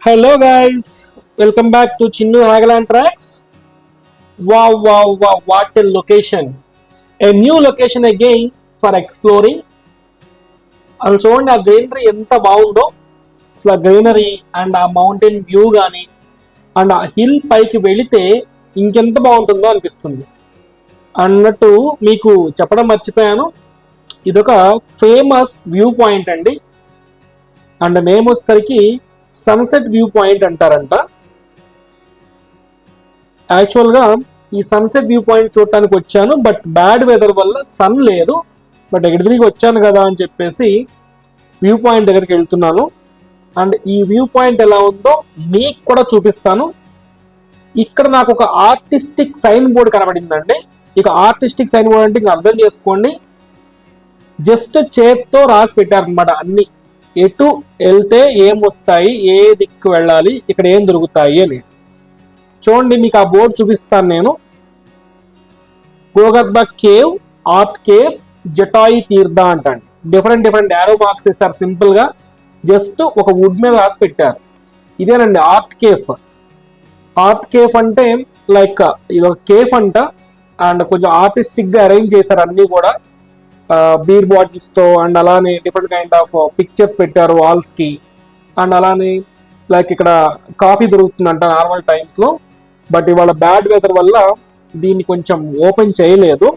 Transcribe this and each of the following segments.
Hello guys, welcome back to Chinnu Hagaland Tracks. Wow, what a location. A new location again for exploring. అసలు చూడండి ఆ greenery ఎంత బాగుందో. అసలు ఆ గ్రీనరీ అండ్ ఆ మౌంటైన్ వ్యూ కానీ అండ్ ఆ హిల్ పైకి వెళితే ఇంకెంత బాగుంటుందో అనిపిస్తుంది. అన్నట్టు మీకు చెప్పడం మర్చిపోయాను, ఇదొక ఫేమస్ వ్యూ పాయింట్ అండి. అండ్ నేమ్ వచ్చేసరికి సన్సెట్ వ్యూ పాయింట్ అంటారంట. యాక్చువల్గా ఈ సన్సెట్ వ్యూ పాయింట్ చూడటానికి వచ్చాను, బట్ బ్యాడ్ వెదర్ వల్ల సన్ లేదు. బట్ ఎక్కడ తిరిగి వచ్చాను కదా అని చెప్పేసి వ్యూ పాయింట్ దగ్గరికి వెళ్తున్నాను. అండ్ ఈ వ్యూ పాయింట్ ఎలా ఉందో మీకు కూడా చూపిస్తాను. ఇక్కడ నాకు ఒక ఆర్టిస్టిక్ సైన్ బోర్డ్ కనబడిందండి. ఇక ఆర్టిస్టిక్ సైన్ బోర్డ్ అంటే ఇంకా అర్థం చేసుకోండి, జస్ట్ చేత్తో రాసి పెట్టారనమాట అన్ని. ఎటు వెళ్తే ఏం వస్తాయి, ఏ దిక్కు వెళ్ళాలి, ఇక్కడ ఏం దొరుకుతాయి అని. చూడండి మీకు ఆ బోర్డు చూపిస్తాను నేను. గోగర్భ కేవ్, ఆర్ట్ కేవ్, జటాయి తీర్థ అంటండి. డిఫరెంట్ యారో మార్క్స్ వేసారు సింపుల్ గా, జస్ట్ ఒక వుడ్ మీద రాసి పెట్టారు. ఇదేనండి ఆర్ట్ కేఫ్. ఆర్ట్ కేఫ్ అంటే లైక్ ఇది ఒక కేఫ్ అంట. అండ్ కొంచెం ఆర్టిస్టిక్ గా అరేంజ్ చేశారు అన్ని కూడా. బీర్ బాటిల్స్ తో అండ్ అలానే డిఫరెంట్ కైండ్ ఆఫ్ పిక్చర్స్ పెట్టారు వాల్స్ కి. అండ్ అలానే లైక్ ఇక్కడ కాఫీ దొరుకుతుందంట నార్మల్ టైమ్స్ లో, బట్ ఇవాళ బ్యాడ్ వెదర్ వల్ల దీన్ని కొంచెం ఓపెన్ చేయలేదు.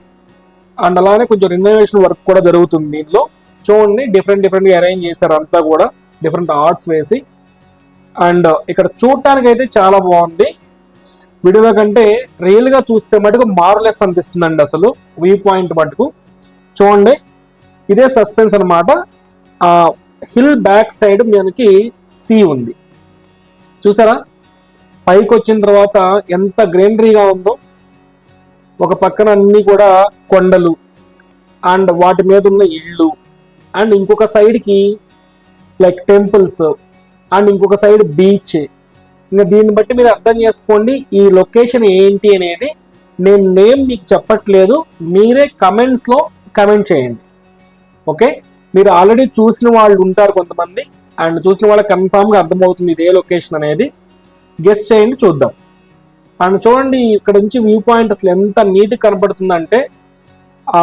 అండ్ అలానే కొంచెం రినోవేషన్ వర్క్ కూడా జరుగుతుంది దీంట్లో. చూడండి డిఫరెంట్ గా అరేంజ్ చేశారు అంతా కూడా, డిఫరెంట్ ఆర్ట్స్ వేసి. అండ్ ఇక్కడ చూడటానికి అయితే చాలా బాగుంది. వీడియోలో కంటే రియల్ గా చూస్తే మటుకు మార్లెస్ అనిపిస్తుందండి అసలు వ్యూ పాయింట్ మటుకు. చూడండి ఇదే సస్పెన్స్ అనమాట. ఆ హిల్ బ్యాక్ సైడ్ మనకి సీ ఉంది, చూసారా? పైకి వచ్చిన తర్వాత ఎంత గ్రీనరీగా ఉందో. ఒక పక్కన అన్ని కూడా కొండలు అండ్ వాటి మీద ఉన్న ఇళ్ళు, అండ్ ఇంకొక సైడ్కి లైక్ టెంపుల్స్, అండ్ ఇంకొక సైడ్ బీచ్. ఇంకా దీన్ని బట్టి మీరు అర్థం చేసుకోండి ఈ లొకేషన్ ఏంటి అనేది. నేను నేమ్ మీకు చెప్పట్లేదు, మీరే కమెంట్స్లో కమెంట్ చేయండి. ఓకే, మీరు ఆల్రెడీ చూసిన వాళ్ళు ఉంటారు కొంతమంది, అండ్ చూసిన వాళ్ళకి కన్ఫామ్గా అర్థమవుతుంది ఇదే లొకేషన్ అనేది. గెస్ చేయండి చూద్దాం. అండ్ చూడండి ఇక్కడ నుంచి వ్యూ పాయింట్ అసలు ఎంత నీట్గా కనపడుతుందంటే, ఆ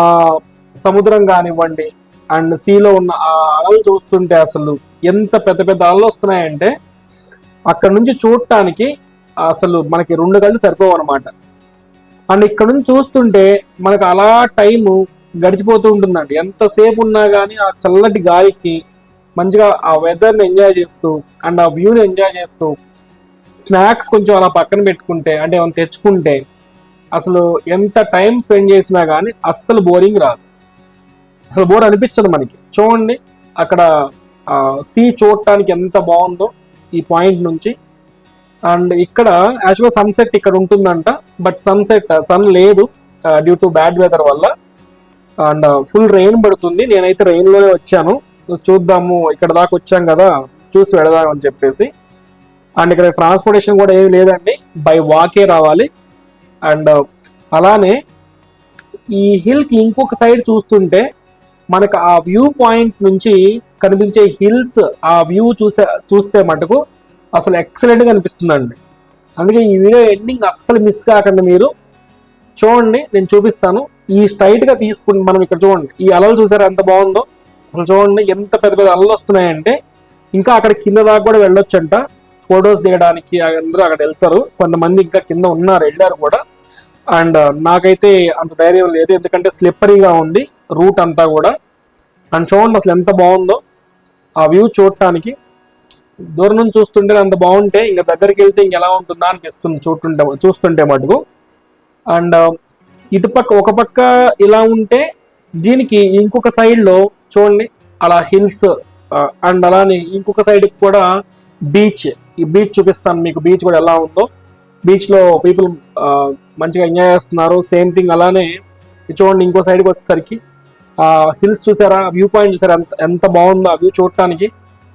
సముద్రం కానివ్వండి అండ్ సీలో ఉన్న ఆ అలలు చూస్తుంటే అసలు ఎంత పెద్ద అలలు వస్తున్నాయంటే అక్కడ నుంచి చూడటానికి అసలు మనకి 2 గంటలు సరిపోవు అనమాట. అండ్ ఇక్కడ నుంచి చూస్తుంటే మనకు అలా టైము గడిచిపోతూ ఉంటుందండి. ఎంతసేపు ఉన్నా కానీ ఆ చల్లటి గాలికి మంచిగా ఆ వెదర్ని ఎంజాయ్ చేస్తూ అండ్ ఆ వ్యూని ఎంజాయ్ చేస్తూ స్నాక్స్ కొంచెం అలా పక్కన పెట్టుకుంటే అంటే ఏమైనా తెచ్చుకుంటే అసలు ఎంత టైం స్పెండ్ చేసినా కానీ అస్సలు బోరింగ్ రాదు, అసలు బోర్ అనిపించదు మనకి. చూడండి అక్కడ సీ చూడటానికి ఎంత బాగుందో ఈ పాయింట్ నుంచి. అండ్ ఇక్కడ యాక్చువల్గా సన్సెట్ ఇక్కడ ఉంటుందంట, బట్ సన్ లేదు డ్యూ టు బ్యాడ్ వెదర్ వల్ల. అండ్ ఫుల్ రెయిన్ పడుతుంది. నేనైతే రెయిన్లోనే వచ్చాను, చూద్దాము ఇక్కడ దాకా వచ్చాం కదా చూసి వెళదాం అని చెప్పేసి. అండ్ ఇక్కడ ట్రాన్స్పోర్టేషన్ కూడా ఏమి లేదండి, బై వాకే రావాలి. అండ్ అలానే ఈ హిల్కి ఇంకొక సైడ్ చూస్తుంటే మనకు ఆ వ్యూ పాయింట్ నుంచి కనిపించే హిల్స్, ఆ వ్యూ చూస్తే మటుకు అసలు ఎక్సలెంట్గా అనిపిస్తుందండి. అందుకే ఈ వీడియో ఎండింగ్ అస్సలు మిస్ కాకండి మీరు. చూడండి నేను చూపిస్తాను. ఈ స్ట్రైట్గా తీసుకుని మనం ఇక్కడ చూడండి ఈ అలలు చూసారా ఎంత బాగుందో. అసలు చూడండి ఎంత పెద్ద అలలు వస్తున్నాయంటే ఇంకా అక్కడ కింద దాకా కూడా వెళ్ళొచ్చంట ఫొటోస్ దిగడానికి. అందరూ అక్కడ వెళ్తారు, కొంతమంది ఇంకా కింద ఉన్నారు, వెళ్ళారు కూడా. అండ్ నాకైతే అంత ధైర్యం లేదు, ఎందుకంటే స్లిప్పరీగా ఉంది రూట్ అంతా కూడా. అండ్ చూడండి అసలు ఎంత బాగుందో ఆ వ్యూ చూడటానికి. దూరం నుంచి చూస్తుంటే అంత బాగుంటే ఇంకా దగ్గరికి వెళ్తే ఇంకెలా ఉంటుందా అనిపిస్తుంది చూస్తుంటే మటుకు. అండ్ ఇటుపక్క ఒక పక్క ఇలా ఉంటే దీనికి ఇంకొక సైడ్లో చూడండి అలా హిల్స్, అండ్ అలానే ఇంకొక సైడ్కి కూడా బీచ్. ఈ బీచ్ చూపిస్తాను మీకు, బీచ్ కూడా ఎలా ఉందో. బీచ్లో పీపుల్ మంచిగా ఎంజాయ్ చేస్తున్నారు. సేమ్ థింగ్ అలానే చూడండి ఇంకో సైడ్కి వచ్చేసరికి హిల్స్ చూసారా, వ్యూ పాయింట్ చూసారా ఎంత బాగుందో ఆ వ్యూ చూడటానికి.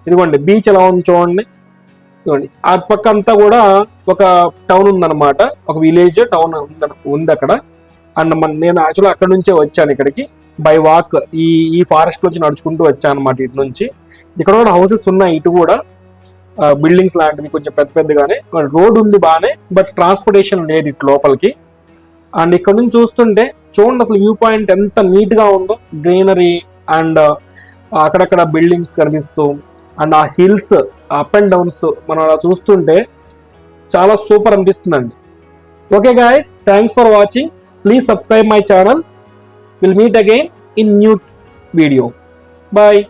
ఇదిగోండి బీచ్ ఎలా ఉంది చూడండి. ఇదిగోండి ఆ పక్క అంతా కూడా ఒక టౌన్ ఉందన్నమాట, ఒక విలేజ్ టౌన్ ఉంది అక్కడ. అండ్ నేను యాక్చువల్గా అక్కడ నుంచే వచ్చాను ఇక్కడికి బై వాక్. ఈ ఫారెస్ట్ నుంచి నడుచుకుంటూ వచ్చాను అనమాట ఇటు నుంచి. ఇక్కడ కూడా హౌసెస్ ఉన్నాయి ఇటు కూడా. బిల్డింగ్స్ లాంటివి కొంచెం పెద్ద పెద్దగానే, రోడ్ ఉంది బాగానే, బట్ ట్రాన్స్పోర్టేషన్ లేదు ఇటు లోపలికి. అండ్ ఇక్కడ నుంచి చూస్తుంటే చూడండి అసలు వ్యూ పాయింట్ ఎంత నీట్ గా ఉందో, గ్రీనరీ అండ్ అక్కడక్కడ బిల్డింగ్స్ కనిపిస్తూ అండ్ ఆ హిల్స్ అప్ అండ్ డౌన్స్ మనం అలా చూస్తుంటే చాలా సూపర్ అనిపిస్తుందండి. Okay guys, thanks for watching. Please subscribe my channel. Will meet again in new video. Bye.